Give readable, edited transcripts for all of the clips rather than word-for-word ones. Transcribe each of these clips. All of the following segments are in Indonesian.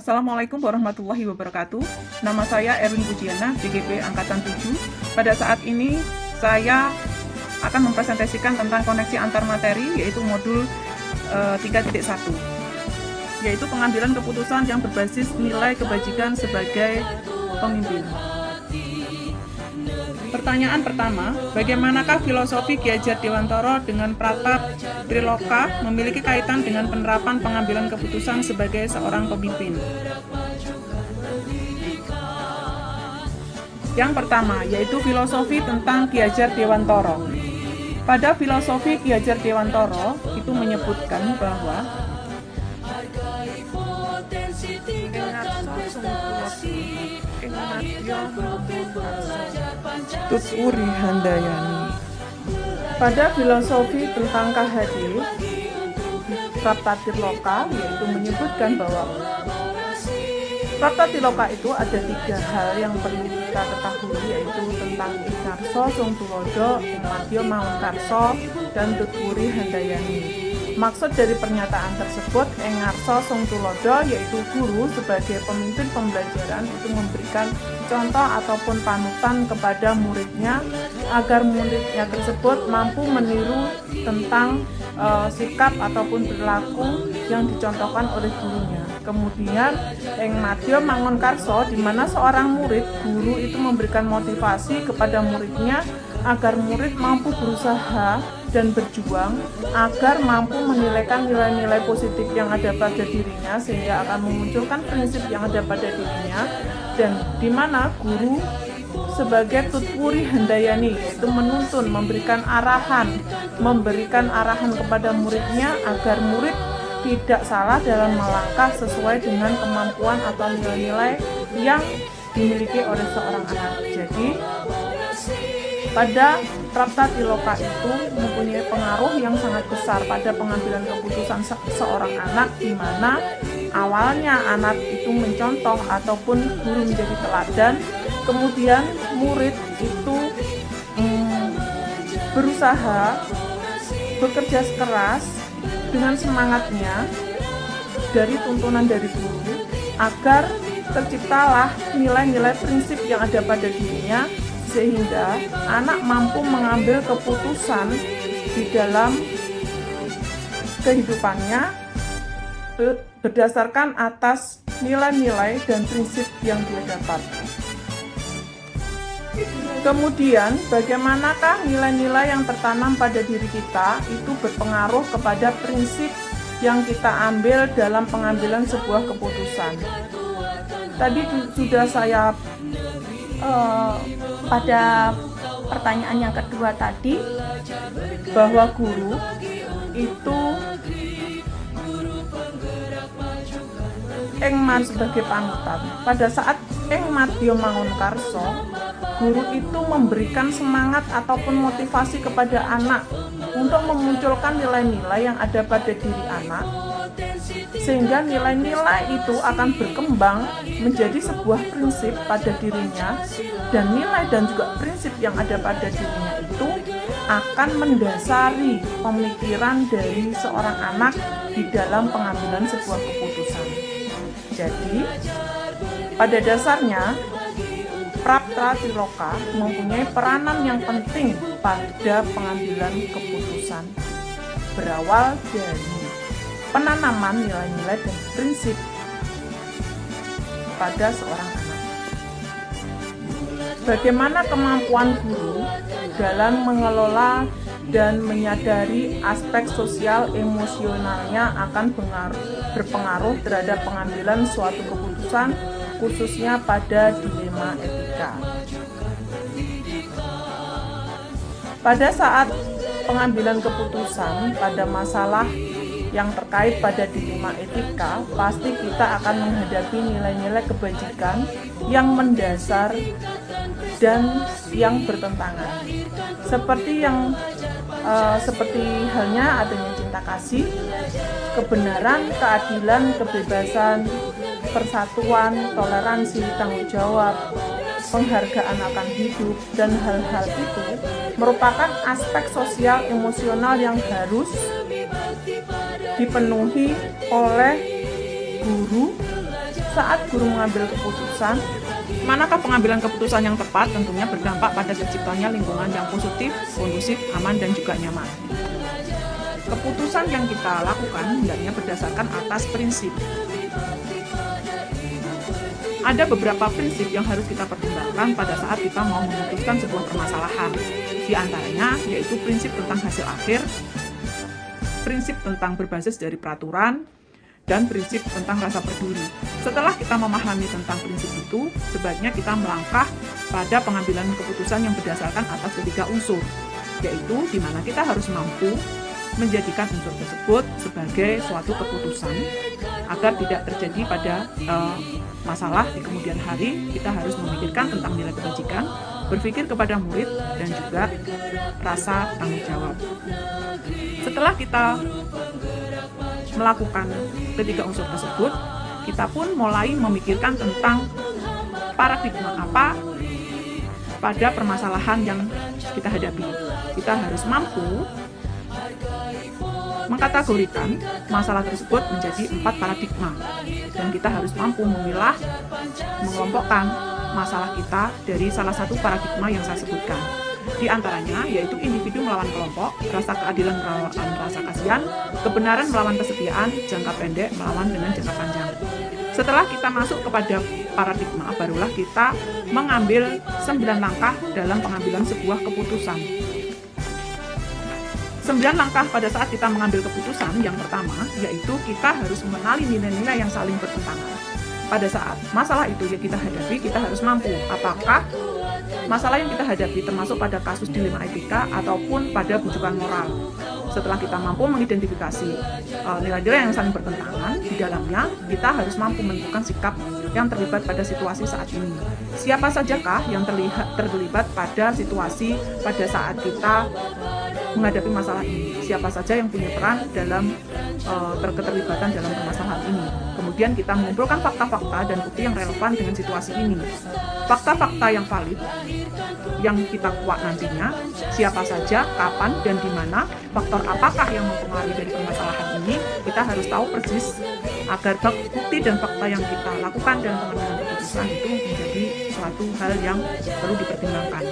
Assalamualaikum warahmatullahi wabarakatuh. Nama saya Erwin Pujiana, BGP Angkatan 7. Pada saat ini saya akan mempresentasikan tentang koneksi antar materi, yaitu modul 3.1, yaitu pengambilan keputusan yang berbasis nilai kebajikan sebagai pemimpin. Pertanyaan pertama, bagaimanakah filosofi Ki Hajar Dewantara dengan Pratap Triloka memiliki kaitan dengan penerapan pengambilan keputusan sebagai seorang pemimpin? Yang pertama, yaitu filosofi tentang Ki Hajar Dewantara. Pada filosofi Ki Hajar Dewantara itu menyebutkan bahwa Tuturi Handayani. Pada filosofi tentang KHD, Pratap Triloka yaitu menyebutkan bahwa Pratap Triloka itu ada 3 hal yang perlu kita ketahui, yaitu tentang Ingarso Sung Tulodo, Madya Mangunkarso, dan Tuturi Handayani. Maksud dari pernyataan tersebut, Ingarso Sung Tulodo yaitu guru sebagai pemimpin pembelajaran itu memberikan contoh ataupun panutan kepada muridnya agar muridnya tersebut mampu meniru tentang sikap ataupun perilaku yang dicontohkan oleh gurunya. Kemudian Ing Madya Mangunkarso, di mana seorang murid, guru itu memberikan motivasi kepada muridnya agar murid mampu berusaha dan berjuang agar mampu menilaikan nilai-nilai positif yang ada pada dirinya, sehingga akan memunculkan prinsip yang ada pada dirinya, dan di mana guru sebagai Tuturi Handayani yaitu menuntun, memberikan arahan kepada muridnya agar murid tidak salah dalam melangkah sesuai dengan kemampuan atau nilai-nilai yang dimiliki oleh seorang anak. Jadi pada Pratap Triloka itu mempunyai pengaruh yang sangat besar pada pengambilan keputusan seorang anak, di mana awalnya anak itu mencontoh ataupun guru menjadi teladan, kemudian murid itu berusaha, bekerja keras dengan semangatnya dari tuntunan dari guru agar terciptalah nilai-nilai prinsip yang ada pada dirinya, sehingga anak mampu mengambil keputusan di dalam kehidupannya berdasarkan atas nilai-nilai dan prinsip yang dia dapat. Kemudian, bagaimanakah nilai-nilai yang tertanam pada diri kita itu berpengaruh kepada prinsip yang kita ambil dalam pengambilan sebuah keputusan. Tadi sudah saya pada pertanyaan yang kedua tadi, bahwa guru itu Ing Madya sebagai panutan. Pada saat Ing Madya Mangunkarso, guru itu memberikan semangat ataupun motivasi kepada anak untuk memunculkan nilai-nilai yang ada pada diri anak, sehingga nilai-nilai itu akan berkembang menjadi sebuah prinsip pada dirinya, dan nilai dan juga prinsip yang ada pada dirinya itu akan mendasari pemikiran dari seorang anak di dalam pengambilan sebuah keputusan. Jadi pada dasarnya Pratap Triloka mempunyai peranan yang penting pada pengambilan keputusan, berawal dari penanaman nilai-nilai dan prinsip pada seorang anak. Bagaimana kemampuan guru dalam mengelola dan menyadari aspek sosial emosionalnya akan berpengaruh terhadap pengambilan suatu keputusan, khususnya pada dilema etika. Pada saat pengambilan keputusan pada masalah yang terkait pada dilema etika, pasti kita akan menghadapi nilai-nilai kebajikan yang mendasar dan yang bertentangan. Seperti halnya adanya cinta kasih, kebenaran, keadilan, kebebasan, persatuan, toleransi, tanggung jawab, penghargaan akan hidup, dan hal-hal itu merupakan aspek sosial emosional yang harus dipenuhi oleh guru saat guru mengambil keputusan, manakah pengambilan keputusan yang tepat tentunya berdampak pada terciptanya lingkungan yang positif, kondusif, aman, dan juga nyaman. Keputusan yang kita lakukan hendaknya berdasarkan atas prinsip. Ada beberapa prinsip yang harus kita pertimbangkan pada saat kita mau memutuskan sebuah permasalahan. Di antaranya yaitu prinsip tentang hasil akhir, prinsip tentang berbasis dari peraturan, dan prinsip tentang rasa peduli. Setelah kita memahami tentang prinsip itu, sebaiknya kita melangkah pada pengambilan keputusan yang berdasarkan atas ketiga unsur, yaitu di mana kita harus mampu menjadikan unsur tersebut sebagai suatu keputusan agar tidak terjadi pada masalah di kemudian hari. Kita harus memikirkan tentang nilai kebajikan, berpikir kepada murid, dan juga rasa tanggung jawab. Setelah kita melakukan ketiga unsur tersebut, kita pun mulai memikirkan tentang paradigma apa pada permasalahan yang kita hadapi. Kita harus mampu mengkategorikan masalah tersebut menjadi 4 paradigma, dan kita harus mampu memilah, mengelompokkan masalah kita dari salah satu paradigma yang saya sebutkan. Di antaranya yaitu individu melawan kelompok, rasa keadilan melawan rasa kasihan, kebenaran melawan kesetiaan, jangka pendek melawan dengan jangka panjang. Setelah kita masuk kepada paradigma, barulah kita mengambil 9 langkah dalam pengambilan sebuah keputusan. 9 langkah pada saat kita mengambil keputusan. Yang pertama yaitu kita harus mengenali nilai-nilai yang saling bertentangan. Pada saat masalah itu yang kita hadapi, kita harus mampu apakah masalah yang kita hadapi termasuk pada kasus dilema etika ataupun pada bujukan moral. Setelah kita mampu mengidentifikasi nilai-nilai yang saling bertentangan, di dalamnya kita harus mampu menentukan sikap yang terlibat pada situasi saat ini. Siapa sajakah yang terlibat pada situasi pada saat kita menghadapi masalah ini? Siapa saja yang punya peran dalam keterlibatan dalam permasalahan ini? Kemudian kita mengumpulkan fakta-fakta dan bukti yang relevan dengan situasi ini. Fakta-fakta yang valid, yang kita kuat nantinya, siapa saja, kapan, dan di mana, faktor apakah yang mempengaruhi dari permasalahan ini, kita harus tahu persis agar bukti dan fakta yang kita lakukan dalam pengambilan keputusan itu menjadi suatu hal yang perlu dipertimbangkan.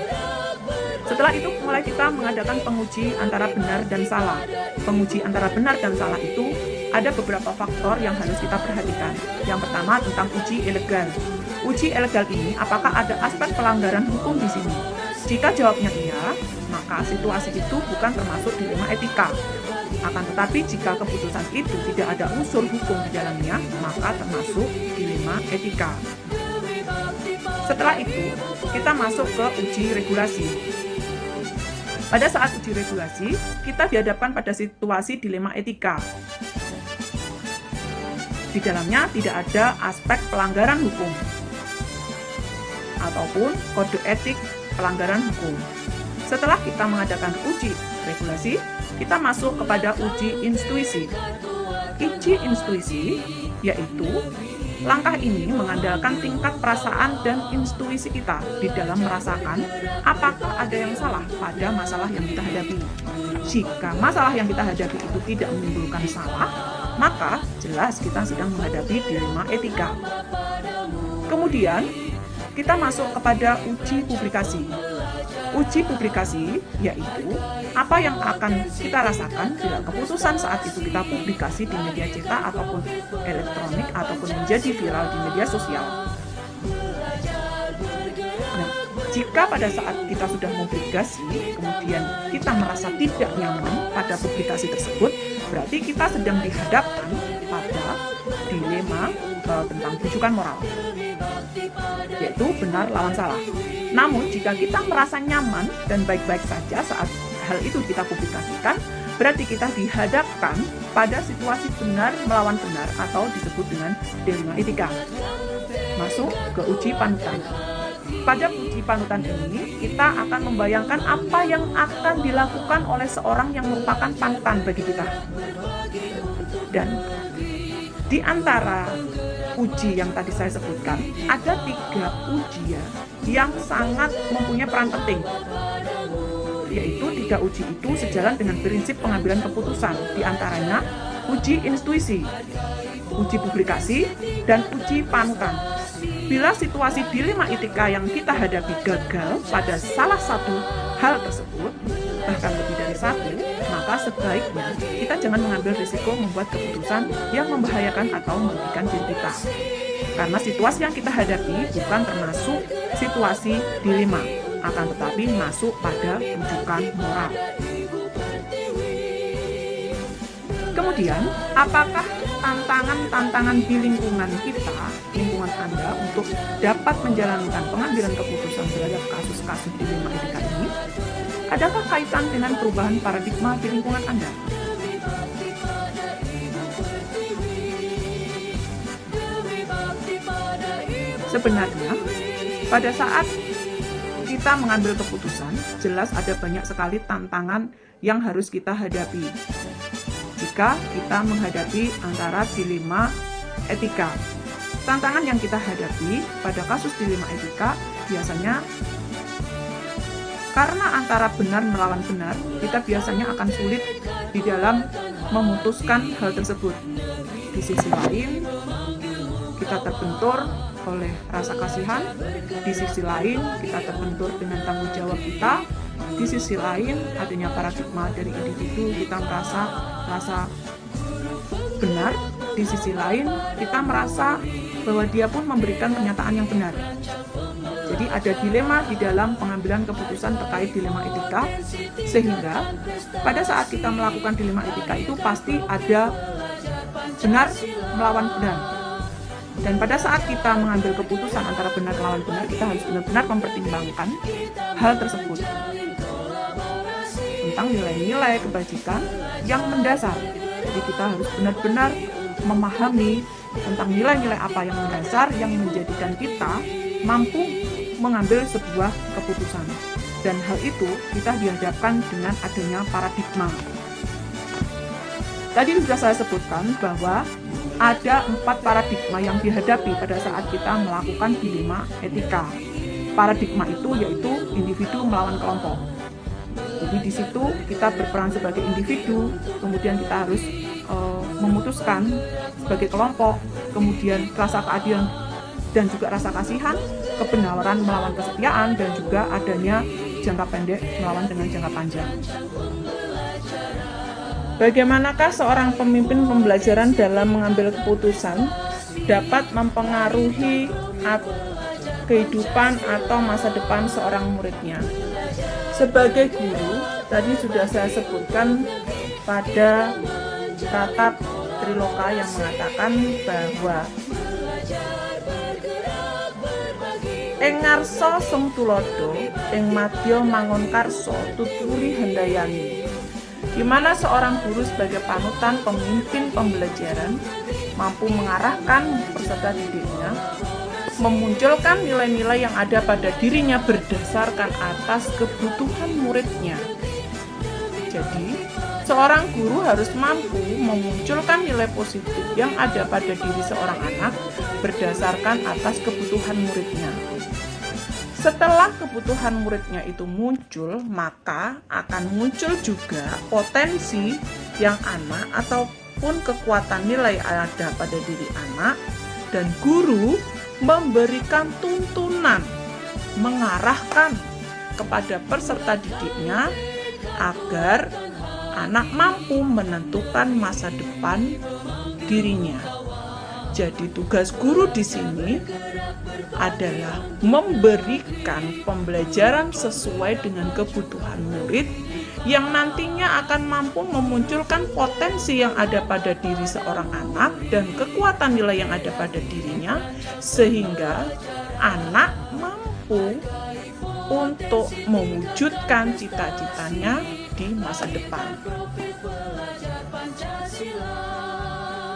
Setelah itu mulai kita mengadakan penguji antara benar dan salah. Penguji antara benar dan salah itu ada beberapa faktor yang harus kita perhatikan. Yang pertama tentang uji ilegal. Uji ilegal ini apakah ada aspek pelanggaran hukum di sini? Jika jawabnya iya, maka situasi itu bukan termasuk dilema etika. Akan tetapi jika keputusan itu tidak ada unsur hukum di dalamnya, maka termasuk dilema etika. Setelah itu, kita masuk ke uji regulasi. Pada saat uji regulasi, kita dihadapkan pada situasi dilema etika. Di dalamnya tidak ada aspek pelanggaran hukum ataupun kode etik pelanggaran hukum. Setelah kita mengadakan uji regulasi, kita masuk kepada uji intuisi. Uji intuisi yaitu langkah ini mengandalkan tingkat perasaan dan intuisi kita di dalam merasakan apakah ada yang salah pada masalah yang kita hadapi. Jika masalah yang kita hadapi itu tidak menimbulkan salah, maka jelas kita sedang menghadapi dilema etika. Kemudian, kita masuk kepada uji publikasi. Uji publikasi yaitu apa yang akan kita rasakan bila keputusan saat itu kita publikasi di media cetak ataupun elektronik ataupun menjadi viral di media sosial. Nah, jika pada saat kita sudah publikasi kemudian kita merasa tidak nyaman pada publikasi tersebut, berarti kita sedang dihadapkan pada dilema tentang bujukan moral, yaitu benar lawan salah. Namun jika kita merasa nyaman dan baik-baik saja saat hal itu kita publikasikan, berarti kita dihadapkan pada situasi benar melawan benar atau disebut dengan dilema etika. Masuk ke uji panutan. Pada uji panutan ini, kita akan membayangkan apa yang akan dilakukan oleh seorang yang merupakan panutan bagi kita. Dan di antara uji yang tadi saya sebutkan, ada 3 ujian yang sangat mempunyai peran penting. Yaitu 3 uji itu sejalan dengan prinsip pengambilan keputusan. Di antaranya uji intuisi, uji publikasi, dan uji panutan. Bila situasi dilema etika yang kita hadapi gagal pada salah satu hal tersebut, bahkan lebih dari satu, maka sebaiknya kita jangan mengambil risiko membuat keputusan yang membahayakan atau merugikan diri kita. Karena situasi yang kita hadapi bukan termasuk situasi dilema, akan tetapi masuk pada rujukan moral. Kemudian, apakah tantangan di lingkungan kita, lingkungan Anda, untuk dapat menjalankan pengambilan keputusan terhadap kasus-kasus dilema etika ini? Adakah kaitan dengan perubahan paradigma di lingkungan Anda? Sebenarnya, pada saat kita mengambil keputusan, jelas ada banyak sekali tantangan yang harus kita hadapi jika kita menghadapi antara dilema etika. Tantangan yang kita hadapi pada kasus dilema etika biasanya karena antara benar melawan benar, kita biasanya akan sulit di dalam memutuskan hal tersebut. Di sisi lain, kita terbentur oleh rasa kasihan, di sisi lain kita terbentur dengan tanggung jawab kita, di sisi lain adanya paradigma dari individu, kita merasa benar, di sisi lain kita merasa bahwa dia pun memberikan pernyataan yang benar. Jadi ada dilema di dalam pengambilan keputusan terkait dilema etika, sehingga pada saat kita melakukan dilema etika itu pasti ada benar melawan benar. Dan pada saat kita mengambil keputusan antara benar melawan benar, kita harus benar-benar mempertimbangkan hal tersebut tentang nilai-nilai kebajikan yang mendasar. Jadi kita harus benar-benar memahami tentang nilai-nilai apa yang mendasar yang menjadikan kita mampu mengambil sebuah keputusan. Dan hal itu kita dihadapkan dengan adanya paradigma. Tadi sudah saya sebutkan bahwa ada 4 paradigma yang dihadapi pada saat kita melakukan dilema etika. Paradigma itu yaitu individu melawan kelompok. Jadi di situ kita berperan sebagai individu, kemudian kita harus memutuskan sebagai kelompok, kemudian rasa keadilan dan juga rasa kasihan, kebenaran melawan kesetiaan, dan juga adanya jangka pendek melawan dengan jangka panjang. Bagaimanakah seorang pemimpin pembelajaran dalam mengambil keputusan dapat mempengaruhi kehidupan atau masa depan seorang muridnya? Sebagai guru, tadi sudah saya sebutkan pada Ratap Triloka yang mengatakan bahwa ing ngarsa sung tulodo, ing madya mangun karso, tuturi hendayani. Di mana seorang guru sebagai panutan pemimpin pembelajaran mampu mengarahkan peserta didiknya, memunculkan nilai-nilai yang ada pada dirinya berdasarkan atas kebutuhan muridnya. Jadi, seorang guru harus mampu memunculkan nilai positif yang ada pada diri seorang anak berdasarkan atas kebutuhan muridnya. Setelah kebutuhan muridnya itu muncul, maka akan muncul juga potensi yang anak ataupun kekuatan nilai ada pada diri anak, dan guru memberikan tuntunan, mengarahkan kepada peserta didiknya agar anak mampu menentukan masa depan dirinya. Jadi tugas guru di sini adalah memberikan pembelajaran sesuai dengan kebutuhan murid yang nantinya akan mampu memunculkan potensi yang ada pada diri seorang anak dan kekuatan nilai yang ada pada dirinya, sehingga anak mampu untuk mewujudkan cita-citanya di masa depan.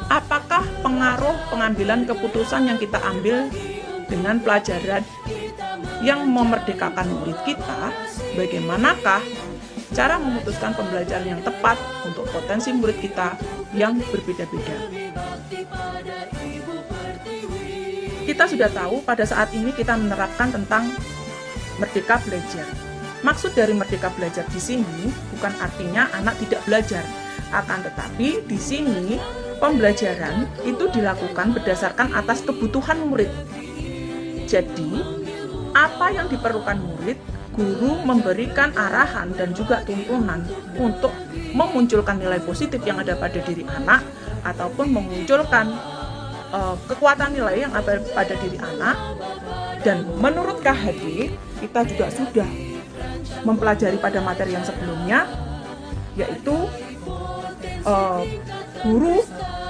Apakah pengaruh pengambilan keputusan yang kita ambil dengan pelajaran yang memerdekakan murid kita? Bagaimanakah cara memutuskan pembelajaran yang tepat untuk potensi murid kita yang berbeda-beda? Kita sudah tahu pada saat ini kita menerapkan tentang merdeka belajar. Maksud dari merdeka belajar di sini bukan artinya anak tidak belajar, akan tetapi di sini pembelajaran itu dilakukan berdasarkan atas kebutuhan murid. Jadi, apa yang diperlukan murid, guru memberikan arahan dan juga tuntunan untuk memunculkan nilai positif yang ada pada diri anak ataupun memunculkan kekuatan nilai yang ada pada diri anak. Dan menurut KHD, kita juga sudah mempelajari pada materi yang sebelumnya, yaitu guru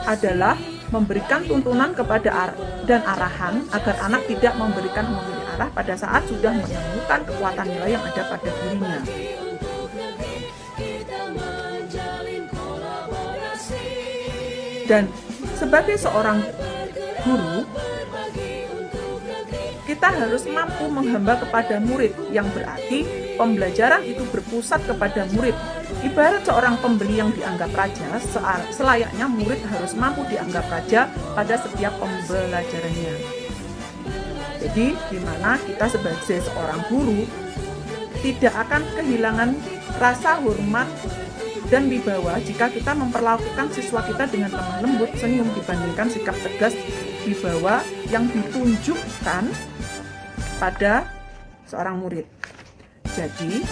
adalah memberikan tuntunan kepada dan arahan agar anak tidak memberikan memilih arah pada saat sudah menemukan kekuatan nilai yang ada pada dirinya. Dan sebagai seorang guru, kita harus mampu menghamba kepada murid, yang berarti pembelajaran itu berpusat kepada murid. Ibarat seorang pembeli yang dianggap raja, selayaknya murid harus mampu dianggap raja pada setiap pembelajarannya. Jadi, di mana kita sebagai seorang guru tidak akan kehilangan rasa hormat dan wibawa jika kita memperlakukan siswa kita dengan lemah lembut, senyum dibandingkan sikap tegas wibawa yang ditunjukkan pada seorang murid. Jadi,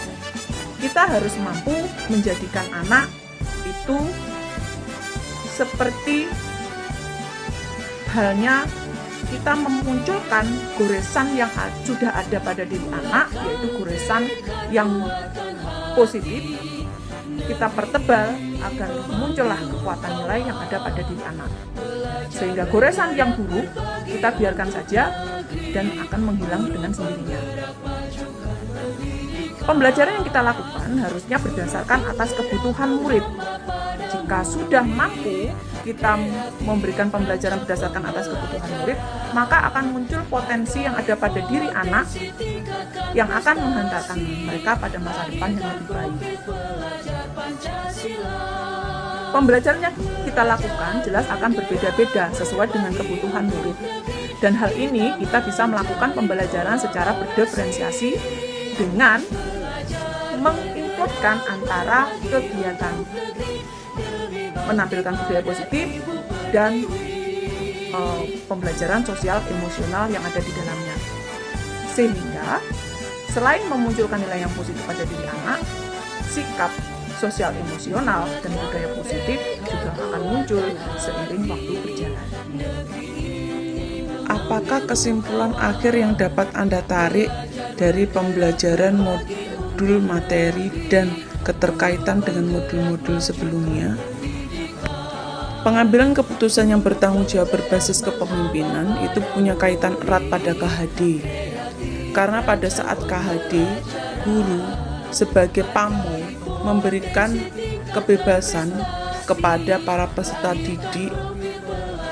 kita harus mampu menjadikan anak itu seperti halnya kita memunculkan goresan yang sudah ada pada diri anak, yaitu goresan yang positif. Kita pertebal agar muncullah kekuatan nilai yang ada pada diri anak. Sehingga goresan yang buruk kita biarkan saja dan akan menghilang dengan sendirinya. Pembelajaran yang kita lakukan harusnya berdasarkan atas kebutuhan murid. Jika sudah mampu kita memberikan pembelajaran berdasarkan atas kebutuhan murid, maka akan muncul potensi yang ada pada diri anak yang akan menghantarkan mereka pada masa depan yang lebih baik. Pembelajaran yang kita lakukan jelas akan berbeda-beda sesuai dengan kebutuhan murid. Dan hal ini kita bisa melakukan pembelajaran secara berdiferensiasi dengan menginputkan antara kegiatan menampilkan budaya positif dan pembelajaran sosial emosional yang ada di dalamnya. Sehingga selain memunculkan nilai yang positif pada diri anak, sikap sosial emosional dan budaya positif juga akan muncul seiring waktu berjalan. Apakah kesimpulan akhir yang dapat Anda tarik dari pembelajaran modul materi dan keterkaitan dengan modul-modul sebelumnya? Pengambilan keputusan yang bertanggung jawab berbasis kepemimpinan itu punya kaitan erat pada KHD. Karena pada saat KHD, guru sebagai pamong memberikan kebebasan kepada para peserta didik,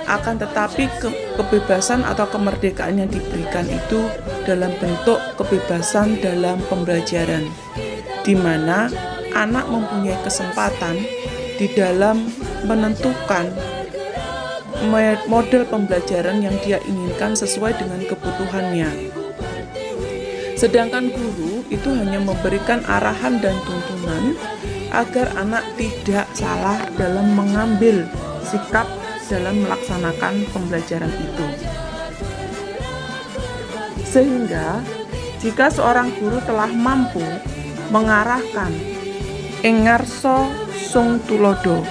akan tetapi kebebasan atau kemerdekaan yang diberikan itu dalam bentuk kebebasan dalam pembelajaran, di mana anak mempunyai kesempatan di dalam menentukan model pembelajaran yang dia inginkan sesuai dengan kebutuhannya. Sedangkan guru itu hanya memberikan arahan dan tuntunan agar anak tidak salah dalam mengambil sikap dalam melaksanakan pembelajaran itu. Sehingga jika seorang guru telah mampu mengarahkan ing ngarsa sung tulodo,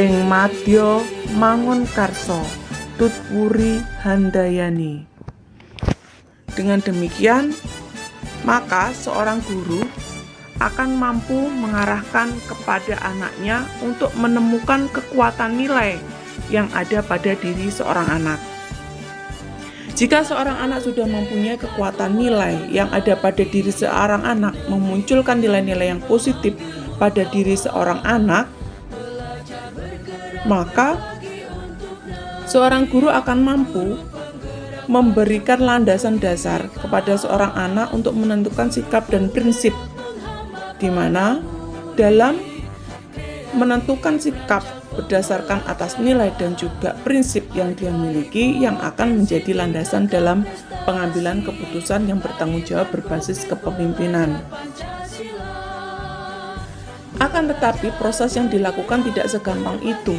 ing madya mangun karsa tutwuri handayani. Dengan demikian, maka seorang guru akan mampu mengarahkan kepada anaknya untuk menemukan kekuatan nilai yang ada pada diri seorang anak. Jika seorang anak sudah mempunyai kekuatan nilai yang ada pada diri seorang anak, memunculkan nilai-nilai yang positif pada diri seorang anak, maka seorang guru akan mampu memberikan landasan dasar kepada seorang anak untuk menentukan sikap dan prinsip, di mana dalam menentukan sikap berdasarkan atas nilai dan juga prinsip yang dia miliki yang akan menjadi landasan dalam pengambilan keputusan yang bertanggung jawab berbasis kepemimpinan. Akan tetapi proses yang dilakukan tidak segampang itu.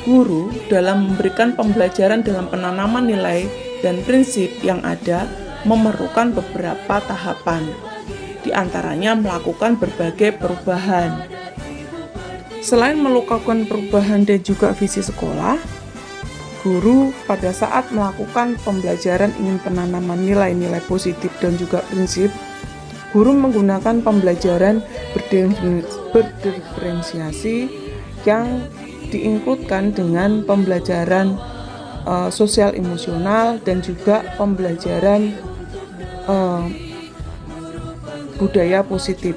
Guru dalam memberikan pembelajaran dalam penanaman nilai dan prinsip yang ada memerlukan beberapa tahapan. Di antaranya melakukan berbagai perubahan. Selain melakukan perubahan dan juga visi sekolah, guru pada saat melakukan pembelajaran ingin penanaman nilai-nilai positif dan juga prinsip, guru menggunakan pembelajaran berdiferensiasi yang diinkludkan dengan pembelajaran sosial emosional dan juga pembelajaran budaya positif.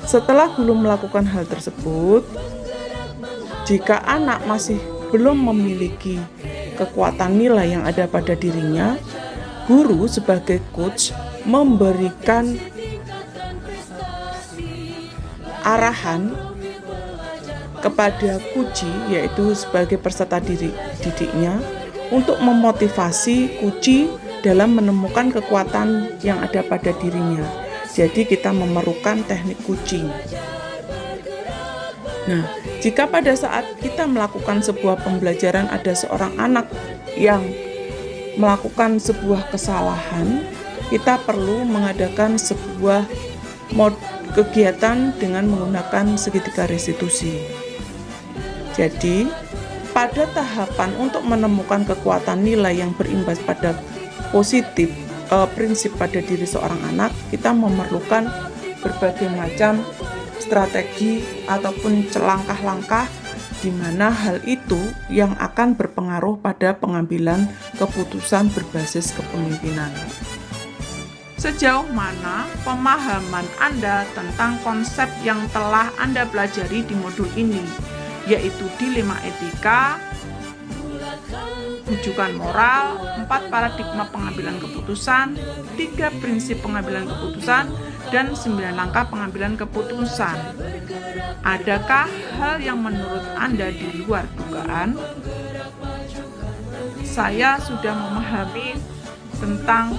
Setelah guru melakukan hal tersebut, jika anak masih belum memiliki kekuatan nilai yang ada pada dirinya, guru sebagai coach memberikan arahan kepada Kuci, yaitu sebagai peserta didiknya, untuk memotivasi Kuci dalam menemukan kekuatan yang ada pada dirinya. Jadi kita memerlukan teknik coaching. Nah, jika pada saat kita melakukan sebuah pembelajaran ada seorang anak yang melakukan sebuah kesalahan, kita perlu mengadakan sebuah kegiatan dengan menggunakan segitiga restitusi. Jadi, pada tahapan untuk menemukan kekuatan nilai yang berimbas pada positif prinsip pada diri seorang anak, kita memerlukan berbagai macam strategi ataupun langkah-langkah di mana hal itu yang akan berpengaruh pada pengambilan keputusan berbasis kepemimpinan. Sejauh mana pemahaman Anda tentang konsep yang telah Anda pelajari di modul ini, yaitu dilema etika, rujukan moral, 4 paradigma pengambilan keputusan, 3 prinsip pengambilan keputusan, dan 9 langkah pengambilan keputusan. Adakah hal yang menurut Anda di luar dugaan? Saya sudah memahami tentang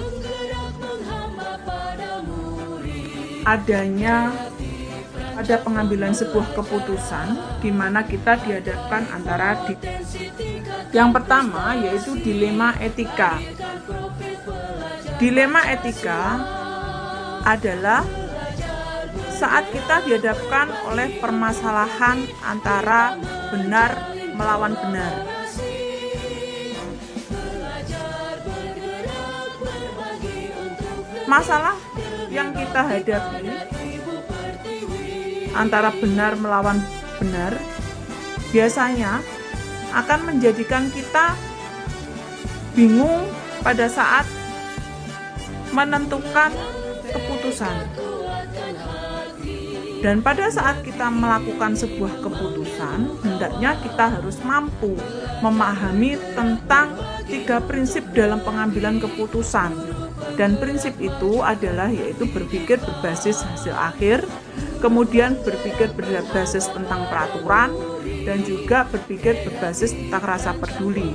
ada pengambilan sebuah keputusan di mana kita dihadapkan antara yang pertama yaitu dilema etika. Dilema etika adalah saat kita dihadapkan oleh permasalahan antara benar melawan benar. Masalah yang kita hadapi antara benar melawan benar biasanya akan menjadikan kita bingung pada saat menentukan keputusan. Dan pada saat kita melakukan sebuah keputusan, hendaknya kita harus mampu memahami tentang 3 prinsip dalam pengambilan keputusan. Dan prinsip itu adalah yaitu berpikir berbasis hasil akhir, kemudian berpikir berbasis tentang peraturan, dan juga berpikir berbasis tentang rasa peduli.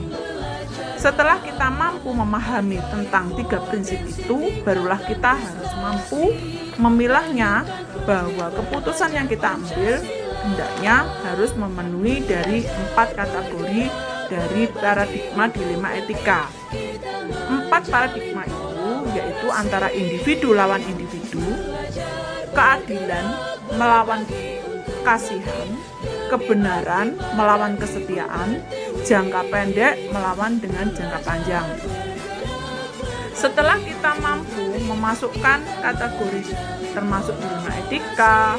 Setelah kita mampu memahami tentang 3 prinsip itu, barulah kita harus mampu memilahnya bahwa keputusan yang kita ambil hendaknya harus memenuhi dari 4 kategori dari paradigma dilema etika. 4 paradigma itu yaitu antara individu lawan individu, keadilan melawan kasihan, kebenaran melawan kesetiaan, jangka pendek melawan dengan jangka panjang. Setelah kita mampu memasukkan kategori termasuk dilema etika,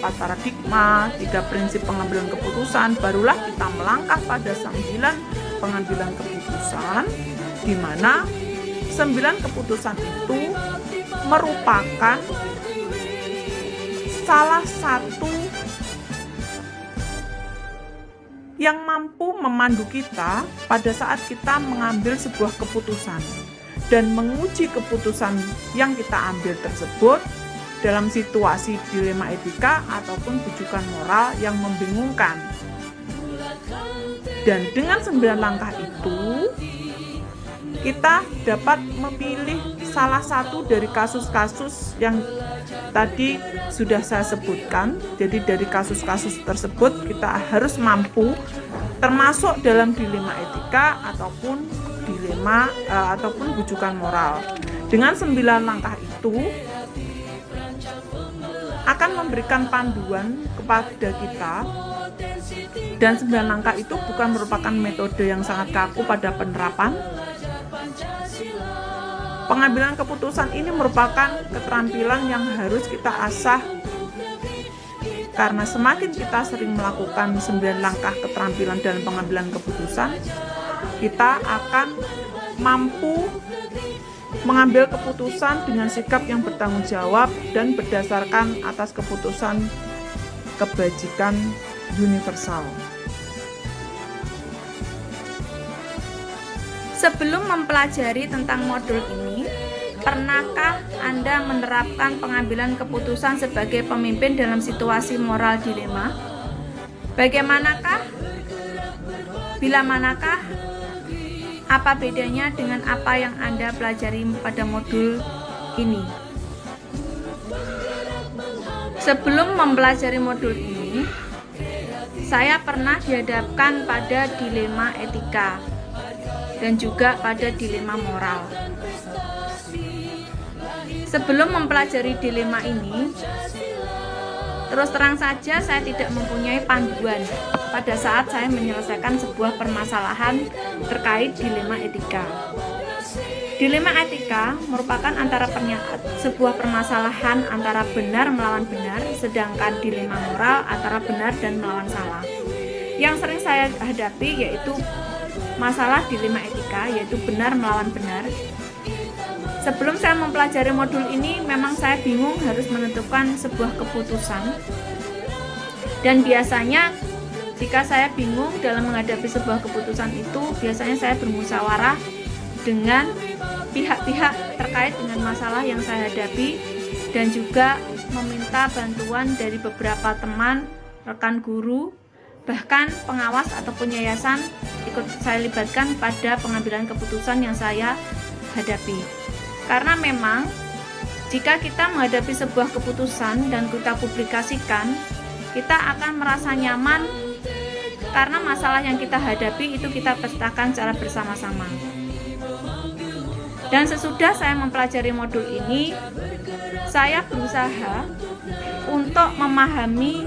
4 paradigma, 3 prinsip pengambilan keputusan, barulah kita melangkah pada 9 pengambilan keputusan, di mana 9 keputusan itu merupakan salah satu yang mampu memandu kita pada saat kita mengambil sebuah keputusan dan menguji keputusan yang kita ambil tersebut dalam situasi dilema etika ataupun rujukan moral yang membingungkan. Dan dengan 9 langkah itu, kita dapat memilih salah satu dari kasus-kasus yang tadi sudah saya sebutkan. Jadi dari kasus-kasus tersebut kita harus mampu termasuk dalam dilema etika ataupun dilema ataupun bujukan moral. Dengan 9 langkah itu akan memberikan panduan kepada kita, dan 9 langkah itu bukan merupakan metode yang sangat kaku pada penerapan. Pengambilan keputusan ini merupakan keterampilan yang harus kita asah, karena semakin kita sering melakukan 9 langkah keterampilan dalam pengambilan keputusan, kita akan mampu mengambil keputusan dengan sikap yang bertanggung jawab dan berdasarkan atas keputusan kebajikan universal. Sebelum mempelajari tentang modul ini, pernahkah Anda menerapkan pengambilan keputusan sebagai pemimpin dalam situasi moral dilema? Bagaimanakah? Bila manakah? Apa bedanya dengan apa yang Anda pelajari pada modul ini? Sebelum mempelajari modul ini, saya pernah dihadapkan pada dilema etika dan juga pada dilema moral. Sebelum mempelajari dilema ini, terus terang saja saya tidak mempunyai panduan pada saat saya menyelesaikan sebuah permasalahan terkait dilema etika. Dilema etika merupakan sebuah permasalahan antara benar melawan benar, sedangkan dilema moral antara benar dan melawan salah. Yang sering saya hadapi yaitu masalah dilema etika, yaitu benar melawan benar. Sebelum saya mempelajari modul ini, memang saya bingung harus menentukan sebuah keputusan. Dan biasanya jika saya bingung dalam menghadapi sebuah keputusan itu, biasanya saya bermusyawarah dengan pihak-pihak terkait dengan masalah yang saya hadapi, dan juga meminta bantuan dari beberapa teman, rekan guru, bahkan pengawas ataupun yayasan ikut saya libatkan pada pengambilan keputusan yang saya hadapi. Karena memang jika kita menghadapi sebuah keputusan dan kita publikasikan, kita akan merasa nyaman karena masalah yang kita hadapi itu kita petakan secara bersama-sama. Dan sesudah saya mempelajari modul ini, saya berusaha untuk memahami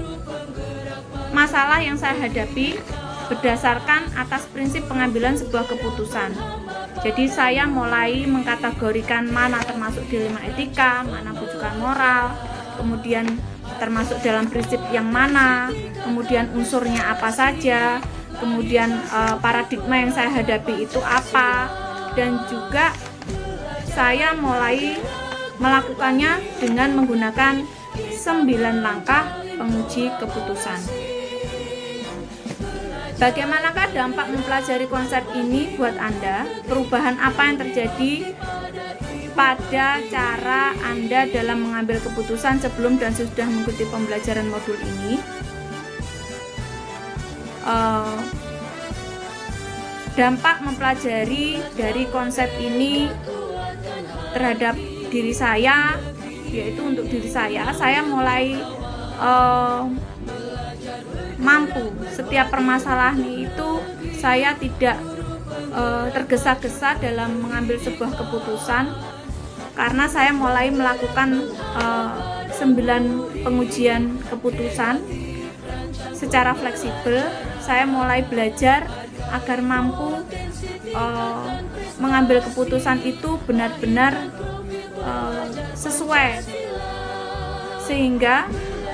masalah yang saya hadapi berdasarkan atas prinsip pengambilan sebuah keputusan. Jadi saya mulai mengkategorikan mana termasuk dilema etika, mana bujukan moral, kemudian termasuk dalam prinsip yang mana, kemudian unsurnya apa saja, kemudian paradigma yang saya hadapi itu apa, dan juga saya mulai melakukannya dengan menggunakan 9 langkah penguji keputusan. Bagaimanakah dampak mempelajari konsep ini buat Anda? Perubahan apa yang terjadi pada cara Anda dalam mengambil keputusan sebelum dan sesudah mengikuti pembelajaran modul ini? Dampak mempelajari dari konsep ini terhadap diri saya, yaitu untuk diri saya mulai mampu setiap permasalahan itu saya tidak tergesa-gesa dalam mengambil sebuah keputusan, karena saya mulai melakukan 9 pengujian keputusan secara fleksibel. Saya mulai belajar agar mampu mengambil keputusan itu benar-benar sesuai, sehingga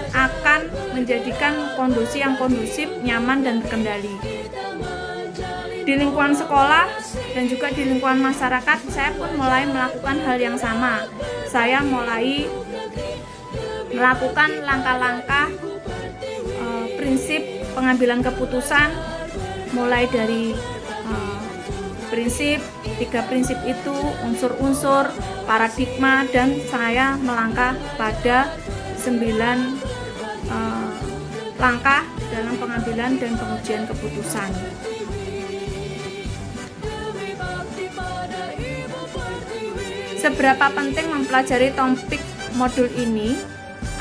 akan menjadikan kondisi yang kondusif, nyaman, dan terkendali. Di lingkungan sekolah dan juga di lingkungan masyarakat, saya pun mulai melakukan hal yang sama. Saya mulai melakukan langkah-langkah prinsip pengambilan keputusan, mulai dari prinsip, 3 prinsip itu, unsur-unsur, paradigma, dan saya melangkah pada 9 langkah dalam pengambilan dan pengujian keputusan. Seberapa penting mempelajari topik modul ini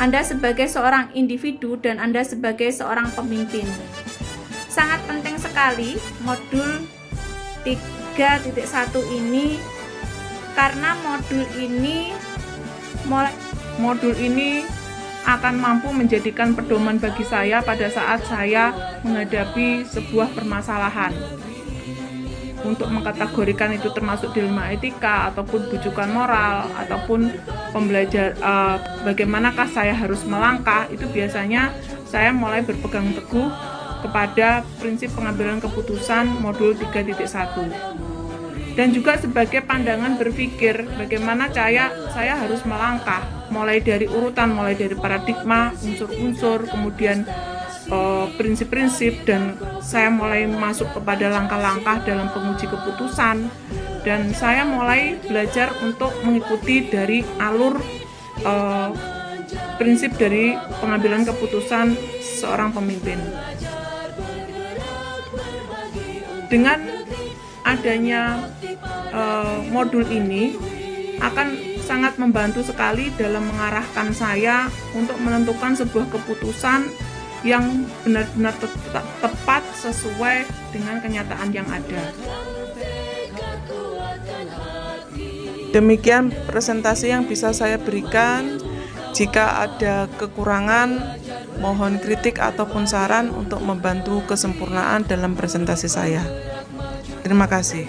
Anda sebagai seorang individu dan Anda sebagai seorang pemimpin? Sangat penting sekali modul 3.1 ini, karena modul ini akan mampu menjadikan pedoman bagi saya pada saat saya menghadapi sebuah permasalahan. Untuk mengkategorikan itu termasuk dilema etika, ataupun bujukan moral, ataupun bagaimanakah saya harus melangkah, itu biasanya saya mulai berpegang teguh kepada prinsip pengambilan keputusan modul 3.1. Dan juga sebagai pandangan berpikir bagaimana saya harus melangkah, mulai dari paradigma, unsur-unsur, kemudian prinsip-prinsip, dan saya mulai masuk kepada langkah-langkah dalam penguji keputusan, dan saya mulai belajar untuk mengikuti dari alur prinsip dari pengambilan keputusan seorang pemimpin. Dengan adanya modul ini akan sangat membantu sekali dalam mengarahkan saya untuk menentukan sebuah keputusan yang benar-benar tepat sesuai dengan kenyataan yang ada. Demikian presentasi yang bisa saya berikan. Jika ada kekurangan, mohon kritik ataupun saran untuk membantu kesempurnaan dalam presentasi saya. Terima kasih.